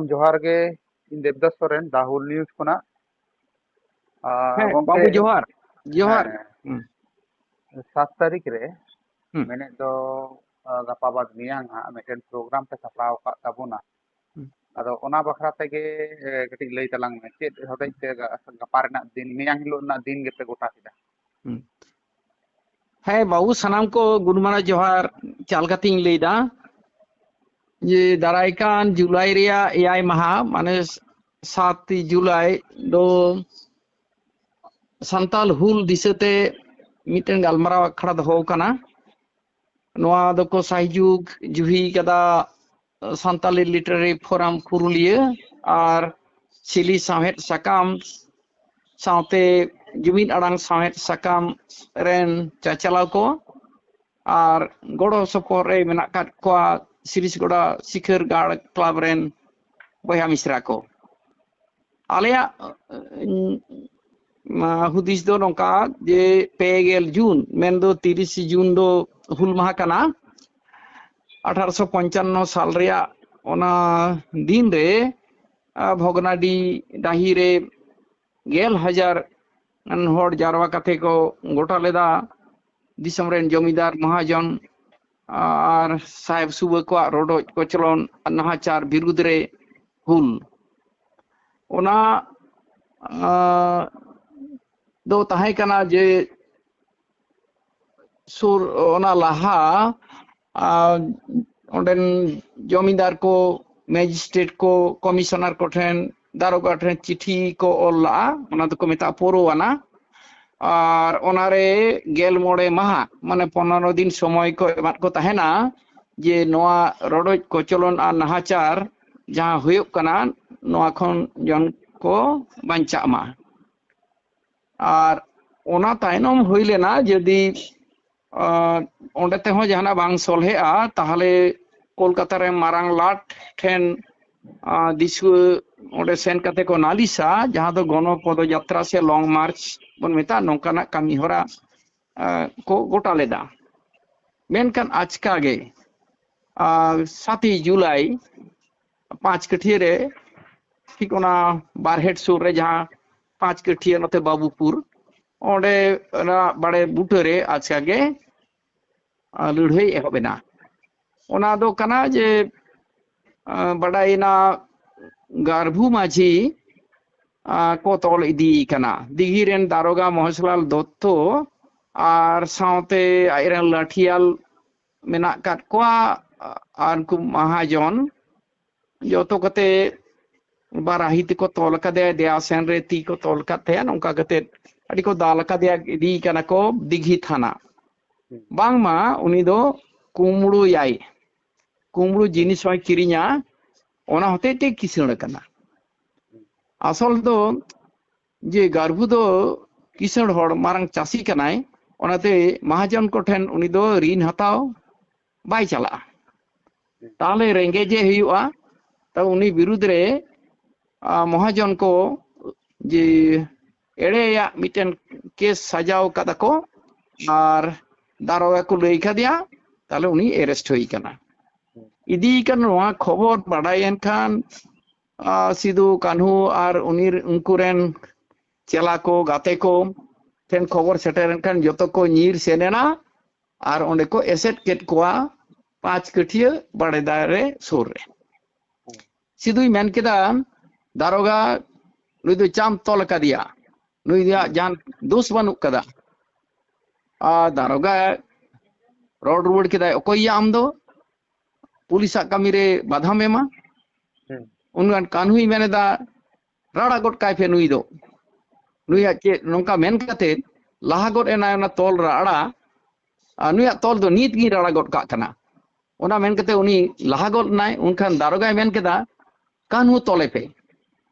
जोहार गे इन देवदास सोरेन दाहुल न्यूज खुना ᱦᱮᱸ गोंके ᱵᱟᱵᱩ ᱡᱚᱦᱟᱨ ᱡᱚᱦᱟर ᱦᱮᱸ ᱦᱩᱸ 7 तारीख रे ᱦᱩᱸ मेने दो गपा बाद मियांग हा मिटेन प्रोग्राम पे सपाव का ताबोना ᱦᱩᱸ अदो ओना बखरा तेगे कटी लई तलांग में चेत हदै ते गपा रेना दिन मियांग हिलो ना दिन गेपे गोटा किदा ᱦᱩᱸ ᱦᱮᱸ ᱵᱟᱵᱩ ᱥᱟᱱᱟᱢ ᱠᱚ ᱜᱩᱰ ᱢᱚᱨᱱᱤᱝ ᱡᱚᱦᱟᱨ ᱪᱟᱞ ᱠᱟᱛᱮᱧ ᱞᱟᱹᱭᱫᱟ ᱡᱮ ᱫᱟᱨᱟᱭ ᱠᱟᱱ ᱡᱩᱞᱟᱭ ᱨᱮᱭᱟᱜ 7 ᱢᱟᱦᱟ ᱢᱟᱱᱮ 7 ᱡᱩᱞᱟᱭ ᱫᱚ ᱥᱟᱱᱛᱟᱞ ᱦᱩᱞ ᱫᱤᱥᱟᱹᱛᱮ ᱢᱤᱫᱴᱮᱱ ᱜᱟᱞᱢᱟᱨᱟᱣ ᱟᱠᱷᱲᱟ ᱫᱚᱦᱚ ᱠᱟᱱᱟ ᱱᱚᱣᱟ ᱫᱚᱠᱚ ᱥᱟᱭᱡᱩᱜ ᱡᱩᱦᱤ ᱠᱟᱫᱟ ᱥᱟᱱᱛᱟᱞᱤ ᱞᱤᱴᱟᱨᱟরি ᱯᱷᱳরাম পুরুলিয়া আর ᱥᱤᱞᱤ ᱥᱟᱶᱦᱮᱫ ᱥᱟᱠᱟᱢ सावते जुमिद आड़ांग साहेद साकाम रेन चाचलाव को और गड़ो सपोर रे मेना काट को सिरिस गड़ा सिखर गाड़ क्लब रेन बया मिश्रा को आलिया हुदिस दो नोका जे पेगेल जून मेन दो 30 जून दो हुल माह कना 1855 साल रिया ओना दिन रे भोगनाडी डाही रे 10,000 हर जारवा कथे को गोटा लेदा दिसम रेन जमीदार महाजन और साहेब सुबह को रोडो कोचलन नाहाचार विरुद्ध रे हुल ओना दो ताहे कना जे सुर ओना लाहा ओंडेन जमीदार को मैजिस्ट्रेट को कमिश्नर को ठेन दारोगा ठेन चिट्ठी को ओला ओना तो को मेता पोरोवाना और ओनारे गेल मोड़े माहा माने 15 दिन समय को एमात को ताहेना जे नोआ रोडोज कोचलन आ नाहाचार जहां हुयुक कना नोआ खन जन को बांचा मा और ओना तायनम हुई लेना यदि ओंडे ते हो जहाना बांग सोलहेआ ताहले कोलकाता रे मारांग लाट ठेन दिसु ओंडे सेन कते को नालिसा जहां दो गण पद यात्रा से लॉन्ग मार्च बन मेता नोकाना कामी होरा को गोटा लेदा मेनकान आजका गे 7 जुलाई 5 कठिए रे ठीक ओना बारहेट सुर रे जहां 5 कठिए नते बाबूपुर ओंडे ना बड़े बुटरे आजका गे लड़ाई एहबेना ओना दो कना जे बड़ाइना गारभू माझी को तोल इदी कना दिघिरेन दारोगा मोहसलाल दत्तो और सावते आइरन लाठियाल मेना काट कोआ आर कु महाजन जोतो कते बाराहित को तोल कदे देया सेन रे ती को तोल कते नोंका कते अडी को दाल कदे इदी कना को दिघी थाना बांगमा उनी दो कुमड़ू याई कुमड़ू जिनिस होय किरिnya ओना होते ते किसण कना असल दो जे गारभू दो किसण होड़ मारंग चासी कनाय ओनाते महाजन को ठेन उनी दो ऋण हताव बाय चला ताले रेंगे जे हुआ तो उनी विरुद्ध रे महाजन को जे एड़े या मिटन केस सजाव कदा को और दारोगा को लई खदिया ताले उनी अरेस्ट होई कना इदी कन नोआ खबर बाडायन खान सिदु कान्हू और उनी उनकुरेन चला को गाते को ठेन खबर सेटरन खान जतो को नीर सेनेना और ओंडे को एसेट केट कोआ 5 कठिए बाड़ेदारे सुर रे सिदुई मेन केदा दारोगा नुई दो चाम तोल कदिया नुई जान दोष बानु कदा दारोगा रोड रुवड़ केदा ओकोय आम दो पुलिस कामी रे बाधा मेमा उनगान कान्हुई मेनेदा राड़ा गोट काय फे नुई दो नुया चे नोंका मेन कते लाहा गोट एना ना तोल राड़ा नुया तोल दो नीत गी राड़ा गोट का कना ओना मेन कते उनी लाहा गोट नाय उनखान दारोगा मेन केदा कान्हू तोले पे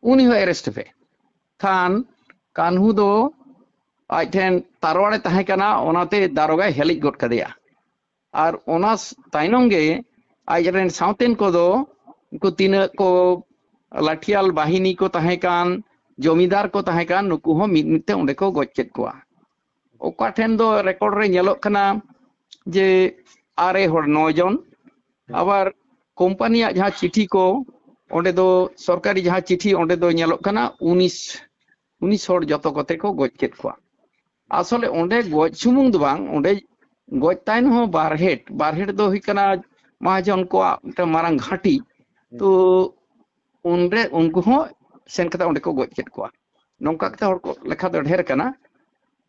उनी हो अरेस्ट पे खान कान्हू दो आज ठेन तारवाड़े ताहे कना ओनाते दारोगा हेलिक गोट कदिया और ओना ताइनों गे आज रेन साउतेन को दो को तीन को लाठियाल बाहिनी को ताहे कान जमीदार को ताहे कान नुकु हो मिते ओंडे को गोचेत कोआ ओका ठेन दो रिकॉर्ड रे नेलोक कना जे आरे होड़ 9 जन आबार कंपनी जहां चिठी को ᱚᱸᱰᱮ ᱫᱚ ᱥᱚᱨᱠᱟরি ᱡᱟᱦᱟᱸ ᱪᱤᱴᱷᱤ ᱚᱸᱰᱮ ᱫᱚ ᱧᱮᱞᱚᱜ ᱠᱟᱱᱟ 19 ᱦᱚᱲ ᱡᱚᱛᱚ ᱠᱚᱛᱮ ᱠᱚ ᱜᱚᱡ ᱠᱮᱫ ᱠᱚᱣᱟ ᱟᱥᱚᱞᱮ ᱚᱸᱰে গᱚᱡ ᱥᱩᱢᱩᱝ ᱫᱚ ᱵᱟᱝ ᱚᱸᱰে গᱚᱡ ᱛᱟᱭᱱ ᱦᱚᱸ ᱵᱟᱨᱦᱮᱴ ᱫᱚ ᱦᱩᱭ ᱠᱟᱱᱟ ᱢᱟᱦᱟᱡᱚᱱ ᱠᱚᱣᱟᱜ ᱢᱤᱫᱴᱟᱝ ᱢᱟᱨᱟᱝ ᱜᱷᱟᱹᱴᱤ ᱛᱚ ᱚᱸᱰᱮ ᱩᱱᱠᱩ ᱦᱚᱸ ᱥᱮᱱ ᱠᱟᱛᱮ ᱚᱸᱰᱮ ᱠᱚ ᱜᱚᱡ ᱠᱮᱫ ᱠᱚᱣᱟ ᱱᱚᱝᱠᱟ ᱠᱟᱛᱮ ᱦᱚᱲ ᱠᱚ ᱞᱮᱠᱷᱟ ᱫᱚ ᱰᱷᱮᱨ ᱠᱟᱱᱟ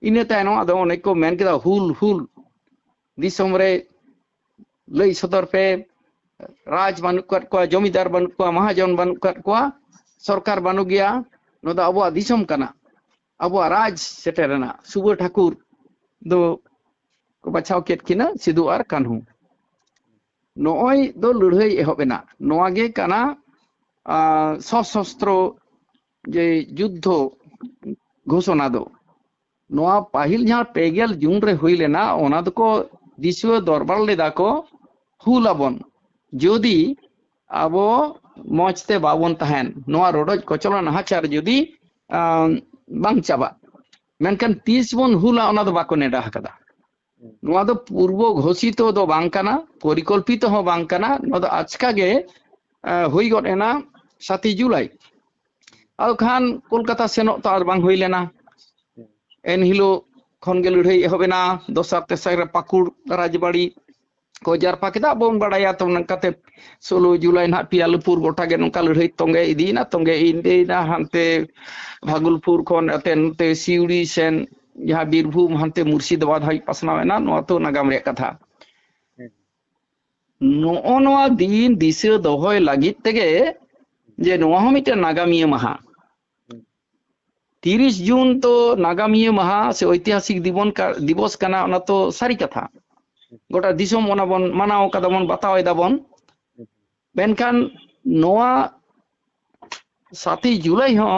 ᱤᱱᱟᱹ ᱛᱟᱭᱱᱚᱢ ᱟᱫᱚ ᱚᱱᱮ ᱠᱚ ᱢᱮᱱ ᱠᱮᱫᱟ ᱦᱩᱞ ᱫᱤᱥᱚᱢ ᱨᱮ ᱞᱟᱹᱭ ᱥᱚᱫᱚᱨ ᱯᱮ ᱨᱟᱡᱽ ᱵᱟᱹᱱᱩᱜ ᱠᱟᱫ ᱠᱚᱣᱟ ᱡᱚᱢᱤᱫᱟᱨ ᱵᱟᱹᱱᱩᱜ ᱠᱚᱣᱟ ᱢᱟᱦᱟᱡᱚᱱ ᱵᱟᱹᱱᱩᱜ ᱠᱟᱫ ᱠᱚᱣᱟ ᱥᱚᱨᱠᱟর ᱵᱟᱹᱱᱩᱜ ᱜᱮᱭᱟ ᱱᱚᱣᱟ ᱫᱚ ᱟᱵᱚᱣᱟᱜ ᱫᱤᱥᱚᱢ ᱠᱟᱱᱟ ᱟᱵᱚᱣᱟᱜ ᱨᱟᱡᱽ ᱥᱮᱴᱮᱨᱮᱱᱟ ᱥᱩᱵᱟᱹ ᱴᱷᱟᱹᱠᱩᱨ ᱫᱚ ᱠᱚ ᱵᱟᱪᱷᱟᱣ ᱠᱮᱫ ᱠᱤᱱᱟ ᱥᱤᱫᱩ ᱟᱨ ᱠᱟᱹᱱᱦᱩ ᱱᱚᱜᱼᱚᱭ ᱫᱚ ᱞᱟᱹᱲᱦᱟᱹᱭ ᱮᱦᱚᱵ ᱮᱱᱟ ᱱᱚᱣᱟ ᱜᱮ ᱠᱟᱱᱟ সশস্ত্র যে যুদ্ধ ঘোষণা দো নোয়া পাহিল যাহা 30 জুন রে হই লেনা ওনা দকো দিশীয় দরবার লেদা কো হুলাবন যদি আবো মজতে বাবন তাহেন নোয়া রোডজ কচলন হাচার যদি বাং চাবা মেনখান 30 বন হুলা ওনা দো বাকো নেডা হাকাদা নোয়া দো পূর্ব ঘোষিত দো বাং কানা পরিকল্পিত হ বাং কানা নোয়া দো আজকা গে হই গট এনা 7 জুলাই আর খান কলকাতা সেনক তো আর বাং হই লেনা এন হিলো খন গে লড়াই এহবেনা দসার তেসার পাকুড় রাজবাড়ি को जारपा केदा बोन बड़ाया तो नंकाते 16 जुलाई ना पियालपुर गोटा गे नंका लड़ाई तोंगे इदीना तोंगे इंदेना हंते भागलपुर खन अतेनते सिउड़ी सेन जहां बीरभूम हंते मुर्शिदाबाद हाई पासनावेना नो तो नागाम रे कथा नो दिन दिशा दोहय लागित तेगे जे नोआ हो मिटे नागामिया महा 30 जून तो नागामिया महा से ऐतिहासिक दिवस काना ओना तो सारी कथा गोटा दिसोम ओना बन मानाव कदा बन बताव दाबन बेनखान नोआ 7 जुलाई हो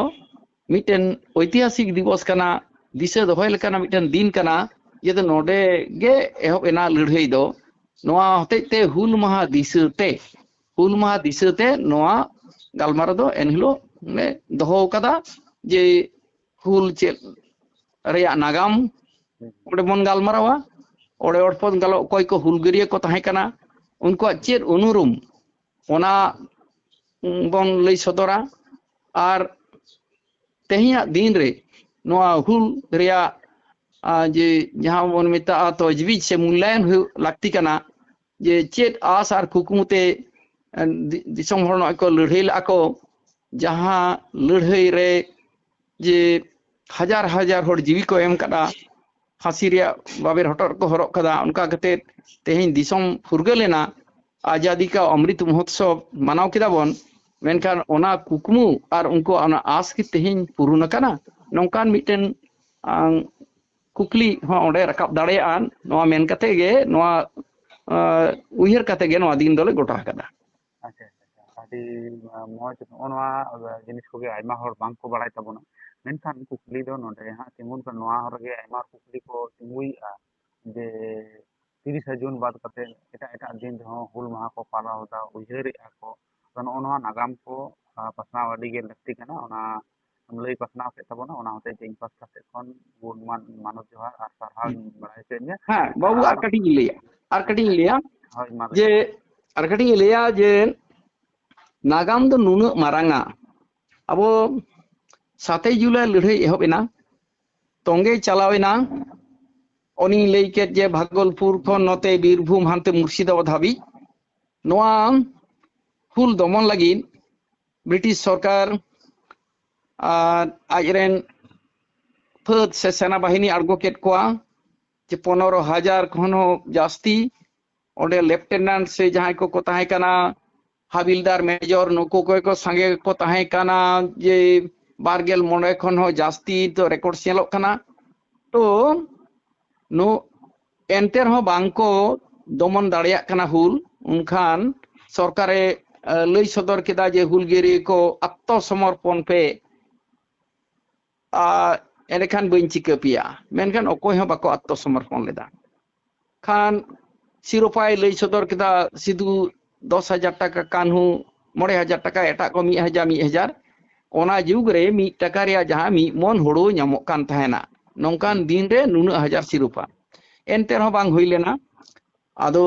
मिटेन ऐतिहासिक दिवस काना दिशा दोहय लेकाना मिटेन दिन काना ये तो नोडे गे एहब एना लड़ाई दो नोआ हतेते हुल महा दिसते नोआ गालमारा दो एनहिलो ने दोहो कदा जे हुल चेल रेया नागाम ओडे बन गालमारावा ओडे ओडपन गालो कोई को हुलगरिया को ताहे कना उनको चेर अनुरूम ओना बन लई सदरा आर तेहिया दिन रे नोआ हुल रेया जे जहां बन मेता तो अजबीज से मूल्यांकन लागती कना जे चेत आस आर कुकुमुते दिसम हर को लड़ाई लाको जहां लड़ाई रे जे हजार हजार हर जीवी को एम कदा फांसी रे बाबेर हटर को हरक कदा उनका कते तेहिन दिसम फुरगलेना आजादी का अमृत महोत्सव मनाव किदा बन मेनखान ओना कुकमु आर उनको ओना आस की तेहिन पुरुन कना नौकान मिटेन कुकली हो ओडे रकाब दाड़ेयान नोआ मेन कते गे नोआ उयहर कते गे नोआ दिन दोले गोटा कदा अच्छा आदि मौज नोआ जिनिस को गे आयमा हर बांग को बड़ाई तबोना मेनखान कुकली दो नोडे हां तिमुन का नोआ हर गे आयमा कुकली को तिमुईआ जे 30 जून बाद कते एटा दिन हो हुल महा को पालाव दा उयहरेआ को नोआ नागाम को पसनाव अडी गे लगती कना ओना लई पसनाव के तबोना ओना होते जे पास्ता से कोन गुणमान मानव जोहार आर सरहाव बड़ाई से हां बाबू आर कटिंग लिया होय मा जे आर कटिंग लिया जे नागाम दो नुनु मारांगा अब 7 जुलाई लड़ाई एहबेना तोंगे चलावेना ओनी लई के जे भागलपुर खन नते बीरभूम हांते मुर्शिदाबाद हाबी नोआ हुल दमन लगी ब्रिटिश सरकार आजरेन फौज से सेना बाहिनी आड़गो केट कोआ जे 15,000 खन जास्ती ओडे लेफ्टिनेंट से जहां को ताहे कना हाबिलदार मेजर नुको को संगे को ताहे कना जे बारगेल मोड़े खन हो जास्ती तो रेकॉर्ड सेलो कना तो नो एंटर हो बांको दमन दाड़िया कना हुल उनखान सरकारे लई सदर केदा जे हुलगिरी को आत्मसमर्पण पे एनेखान बइन चिका पिया मेनखान अकोय हो बाको आत्मसमर्पण लेदा खान सिरोपाय लई सदर केदा सिधु 10,000 टाका कान्हू 9,000 टाका एटा को 1,000 ओना जुग रे 1 टाका रे जहां 1 मन होड़ो नामो कान थाहेना नौकान दिन रे 9,000 सिरोपा एनते हो बांग हुई लेना आदो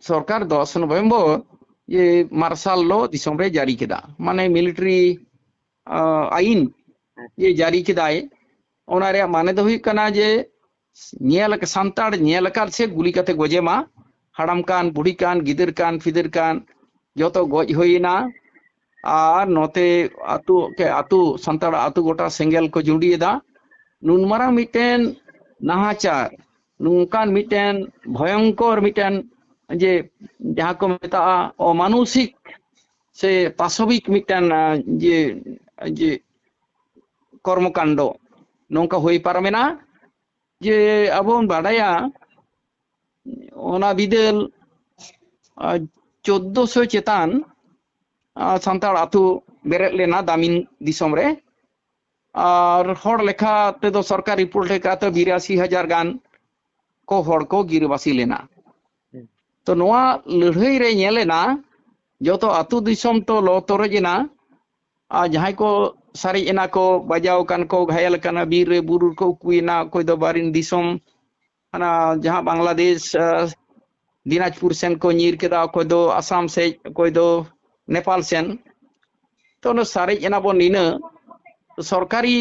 सरकार 10 नवंबर যে মার্শাল ল দিশম রে জারি কেদা মানে মিলিটারি আইন যে জারি কেদায় ওনা রে মানে ᱫᱚ ᱦᱩᱭᱩᱜ ᱠᱟᱱᱟ ᱡᱮ ᱧᱮᱞ ᱥᱟᱱᱛᱟᱲ ᱧᱮᱞ ᱟᱠᱟᱫ ᱥᱮ ᱜᱩᱞᱤ ᱠᱟᱛᱮ ᱜᱚᱡᱮ ᱢᱟ ᱦᱟᱲᱟᱢ ᱠᱟᱱ ᱵᱩᱲᱦᱤ ᱠᱟᱱ ᱜᱤᱫᱟᱹᱨ ᱠᱟᱱ ᱯᱤᱫᱟᱹᱨ ᱠᱟᱱ ᱡᱚᱛᱚ ᱜᱚᱡ ᱦᱩᱭᱱᱟ ᱟᱨ ᱱᱚᱛᱮ ᱟᱛᱩ ᱥᱟᱱᱛᱟᱲ ᱟᱛᱩ ᱜᱚᱴᱟ ᱥᱮᱸᱜᱮᱞ ᱠᱚ ᱡᱩᱸᱰᱤᱭᱮᱫᱟ ᱱᱩᱱ ᱢᱟᱨᱟᱝ ᱢᱤᱫᱴᱮᱱ নাহাচার ᱱᱚᱝᱠᱟᱱ ᱢᱤᱫᱴᱮᱱ ভয়ঙ্কর ᱢᱤᱫᱴᱮᱱ যে যাহা কো মেতাগᱼᱟ অমানুষিক সে পাশবিক মিটন যে যে কর্মকাণ্ড নৌকা হই পারমেনা যে আবো বাড়ায়া ওনা বিদেল 1400 চেতান সান্তাল আতু বেরেট লেনা দামিন দিসম রে আর হড় লেখা তেদো সরকার রিপোর্ট লেখাতে 82,000 গান को हड़ को गिरबासी लेना तो नोआ लड़ाई रे ñेलेना जो तो अतु दिसम तो लो तोरजेना जहां को सारी एना को बजाव कान को घायल काना बीर रे बुरु को कुइना कोई दो बारिन दिसम ना जहां बांग्लादेश दिनाजपुर सेन को नीर केदा कोई दो असम से कोई दो नेपाल सेन तो नो सारी एना बो नीना सरकारी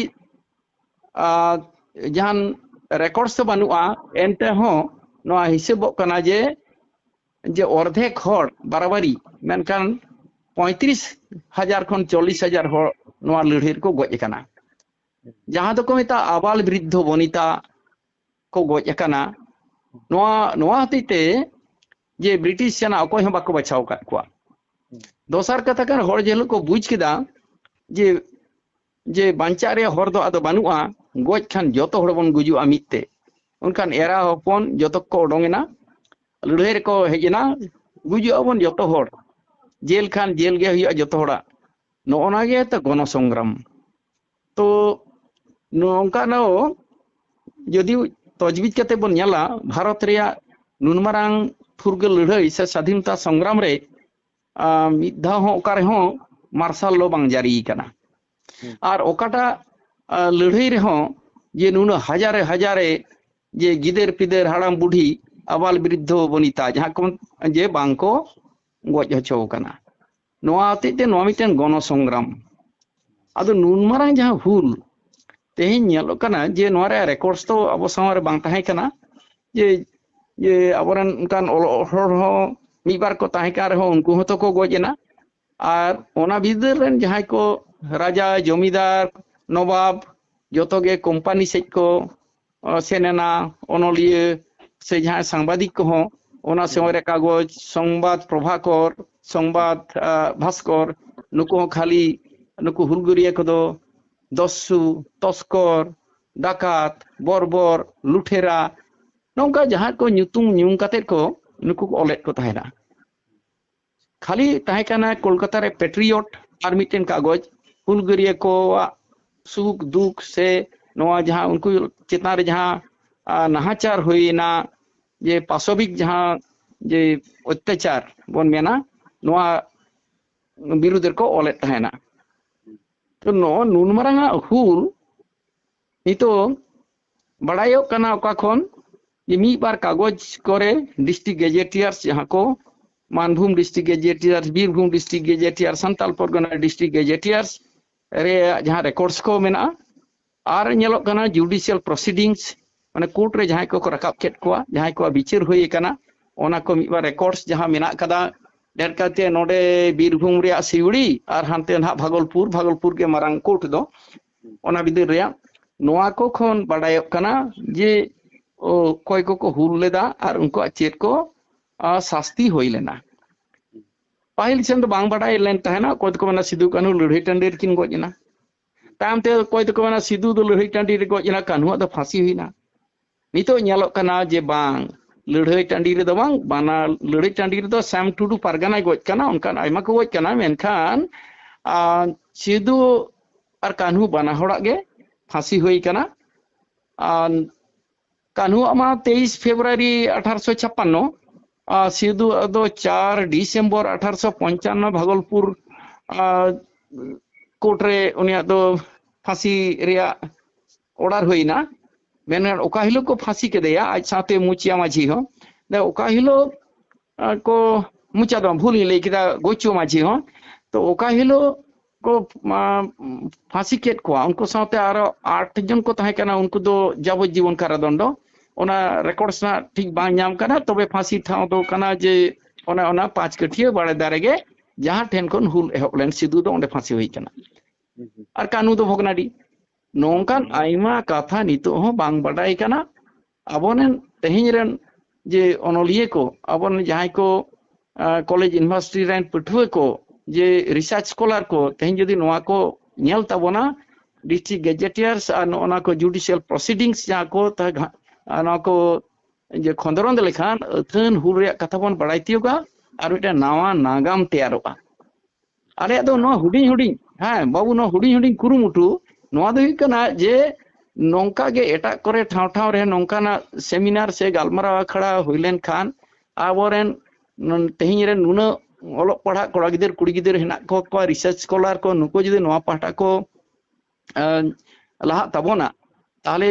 जहां रेकॉर्ड्स तो बनुआ एंते हो नोआ हिसाबोग कना जे अर्धेक हड़ बाराबारी मेनकान 35,000 खन 40,000 हड़ नोआ लड़ाई को गज कना जहां तो को मेता आबाल वृद्ध वनिता को गज कना नोआ नोआ हतीते जे ब्रिटिश सेना अकोय हम बाको बचाव का कुआ दोसर कथा कन हड़ जेल को बुझ केदा जे बांचा रे हड़ दो आदो बानुआ गज खान जतो हड़ बन गुजुआ मिते उनकान एरा हपन जतो को ओडोंगेना लड़ाई रे को हेजना गुजुआ बन जतो हड़ जेल खान जेल गे हुआ जतो हड़ा नोना गे तो गण संग्राम तो नोंका नो यदि तजबीज कते बन नेला भारत रेया नुनमारांग फुरगल लड़ाई से स्वाधीनता संग्राम रे मिधा हो ओकारे हो मार्शल लो बांग जारी कना और ओकाटा लड़ाई रे हो जे नुन हजारे हजारे जे गिदर पिदर हाड़ाम बुढ़ी आबाल वृद्ध वनिता जहां को जे बांको गज हचो कना नोआ अतिते नोआ मिटेन गण संग्राम आदो नुन मारांग जहां हुल तेहिं नेलो कना जे नोआ रे रेकॉर्ड्स तो अब सामरे बांग ताहे कना जे अबरन उनकान हर हो मिबार को ताहे का रहो उनको हो तो को गजना और ओना बिदर रेन जहां को राजा जमीदार नवाब जतो गे कंपनी से को सेनेना ओनलिए से जहां सांबादिक को हो ओना सेवरे कागज संवाद प्रभाकर संवाद भास्कर नुको खाली नुको हुलगुरिया को दो दस्यु तस्कर डाकात बरबर लुठेरा नौका जहां को ᱧᱩᱛᱩᱢ ᱧᱩᱢ ᱠᱟᱛᱮ को नुको ऑलेट को ताहेना खाली ताहे काना कोलकाता रे पेट्रियट और मिटेन कागज हुलगुरिया को सुख दुख से नोआ जहां उनको चेतना रे जहां नाहाचार होइना जे पाशविक जहां जे अत्याचार बन मेना नोआ विरुद्ध को ऑलेट ताहेना तो नो नुन मारांगा हुल नितो बड़ायो कना ओका खन ये मी बार कागज करे डिस्ट्रिक्ट गेजेटियर्स जहां को Manbhum district gazetteers Birbhum district gazetteers Santal Pargana district gazetteers रे जहां रेकॉर्ड्स को मेना और नेलो कना जुडिशियल प्रोसीडिंग्स माने कोर्ट रे जहां को रकाब केट को जहां को विचार होई कना ओना को मिबा रेकॉर्ड्स जहां मेना कदा डेर काते नोडे बीरभूम रे सिउड़ी और हानते ना भागलपुर के मारांग कोर्ट दो ओना बिदर रे नोआ को खन बड़ायो कना जे कोई को हुल लेदा और उनको चेत को शास्ति होई लेना पाहिल सेन बांग बड़ाय लेन तहना कोई को मना सिदु कान्हू लड़ाई टंडे किन गजना ताम ते कोई को मना सिदु दो लड़ाई टंडे रे गजना कान्हू द फांसी हुईना नितो नेलो कना जे बांग लड़ाई टंडी रे दो बांग बाना लड़ाई टंडी रे दो सैम टुडू पारगाना गज कना उनका आयमा को गज कना मेनखान सिदु और कान्हू बाना हड़ा गे फांसी हुई कना कान्हू आमा 23 फेब्रुआरी 1856 सिदु दो 4 डिसेम्बर 1855 भागलपुर कोर्ट रे उनिया दो फांसी रिया ऑर्डर हुईना मेन ओका हिलो को फांसी के दिया आज साथे मुचिया माझी हो दे ओका हिलो को मुचाद भूल लई केदा गोचो माझी हो तो ओका हिलो को फांसी केट को उनको साथे आरो 8 जन को ताहे कना उनको दो जाबजीवन कारादंड ओना रेकॉर्ड्स ना ठीक बांग नाम कना तबे फांसी ठाव दो कना जे ओना 5 कठिया बाड़े दारे गे जहां ठेन कोन हुल एहपलेन सिदु दो ओंडे फांसी हुई कना और कानू दो भोगनाडी नोंकान आइमा कथा नितो हो बांग बडाई कना अबोनेन तेहिन रेन जे ओनोलिए को अबोन जहां को कॉलेज यूनिवर्सिटी रेन पठुए को जे रिसर्च स्कॉलर को तेहिन जदि नोआ को नेल ताबोना डिस्ट्रिक्ट गेजेटियर्स और नोना को जुडिशियल प्रोसीडिंग्स जहां को ना को जे खंदरन लेखान अथन हुल रे कथा बन बडाई तियोगा और मिटा नावा नागाम तैयारोगा अरे दो नो हुडी हुडी हां बाबू नो हुडी हुडी कुरुमुटु नोआ दो हिकना जे नोंका गे एटा करे ठाव ठाव रे नोंका ना सेमिनार से गालमरा खड़ा हुइलेन खान आबोरेन तेहिन रे नुना ओलो पढ़ा कोड़ा गिदर कुड़ी गिदर हेना को रिसर्च स्कॉलर को नुको जदि नोआ पाटा को लाहा तबोना ताले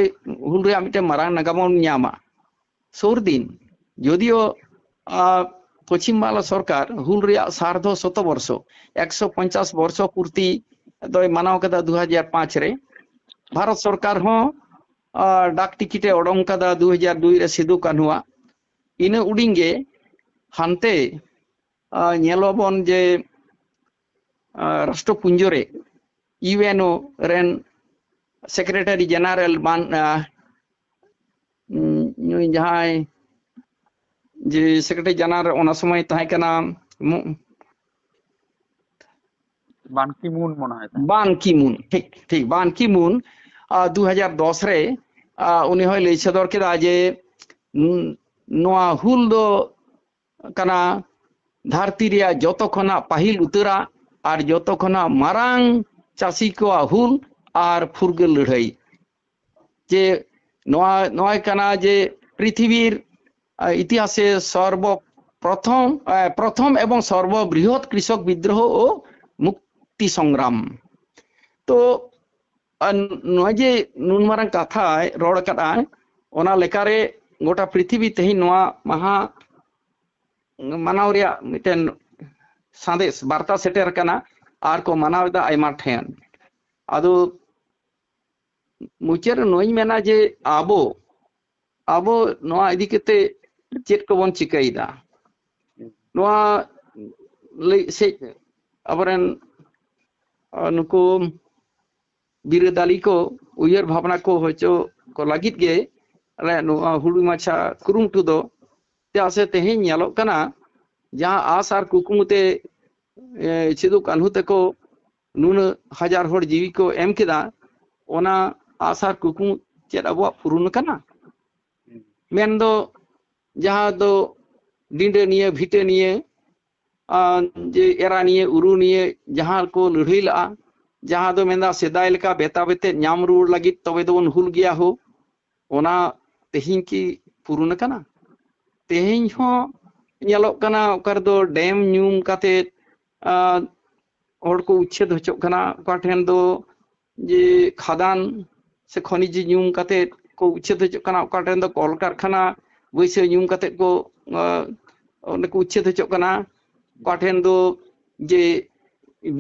हुल रे मिटे मारांग नागामन न्यामा सोर दिन यदिओ पश्चिम बांगला सरकार हुल रे सार्ध 100 वर्ष 150 वर्ष पूर्ति दय मानाव कदा 2005 रे भारत सरकार हो डाक टिकिटे ओडों कदा 2002 रे सिदु कान्हुआ इना उडिंगे हानते नेलोबन जे राष्ट्रपुंजरे यूएनओ रेन सेक्रेटरी जनरल मान जहां जे सेक्रेटरी जनरल ओना समय ताहे कना बान की मून मना है बान की मून ठीक ठीक बान की मून 2010 रे उनी होय लई सदर केदा जे नोआ हुल दो कना धरती रिया जतो खना पाहिल उतरा और जतो खना मारांग चासी को हुल और फुरगल लड़ाई जे नोआ कना जे पृथ्वीर इतिहासे प्रथम एवं सर्वबृहत कृषक विद्रोह और मुक्ति संग्राम तो नोआ जे नुन मारांग कथा रोड कदा ओना लेकारे गोटा पृथ्वी तेहि नोआ महा मानाव रिया मिटेन संदेश वार्ता सेटर कना आर को मानाव दा आयमा ठेन आदो मुचेर नोई मेना जे आबो नोआ इदी केते चेत को बन चिकाइदा नोआ से अबरन नुको बिरदाली को उयर भावना को होचो को लागित गे अले नोआ हुडु माछा कुरुमटु दो त्यासे तेहिन नेलो कना जहां आसार कुकुमुते सिदु कान्हु तको नुन हजार होड़ जीवी को एम केदा ओना आसार कुकुम चेद अबो पुरुन कना मेन दो जहां दो डिंडे निये भिटे निये जे एरा निये उरु निये जहां को लड़ाई ला जहां दो मेंदा सेदाय लेका बेता बेते न्याम रुड़ लगित तबे दो हुल गया हो ओना तेहिन की पुरुन कना तेहिन हो नेलो कना ओकर दो डैम न्यूम काते और को उच्छेद होचो कना ओका ठेन दो जे खादान से खनिज न्यूम काते को उच्छेद होचो कना ओका ठेन दो कल कारखाना वैसे न्यूम काते को ओने को उच्छेद होचो कना ओका ठेन दो जे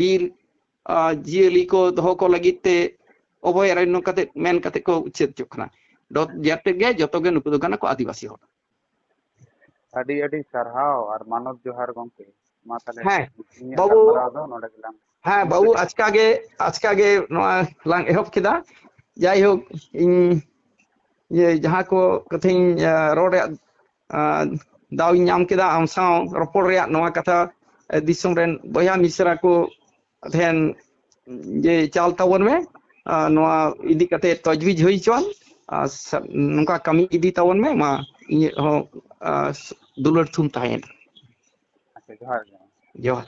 बीर जियली को दो को लगिते अभयारण्य काते मेन काते को उच्छेद होचो कना जते गे जतो गे नुकु दो कना को आदिवासी हो अडी अडी सरहाव और मानव जोहार गंके मा ताले हाँ बाबू नोडे गेलाम हाँ बाबू आज का गे नोआ लांग एहब केदा जाई हो इन ये जहां को कथिन रोड दाव नाम केदा आम साव रोपड़ रे नोआ कथा दिसम रेन बया मिश्रा को थेन जे चाल तावन में नोआ इदी कते तजवीज होई चोन नुका कमी इदी तावन में मा इ हो दुलर थुम ताहेन अच्छा जोहार जोहार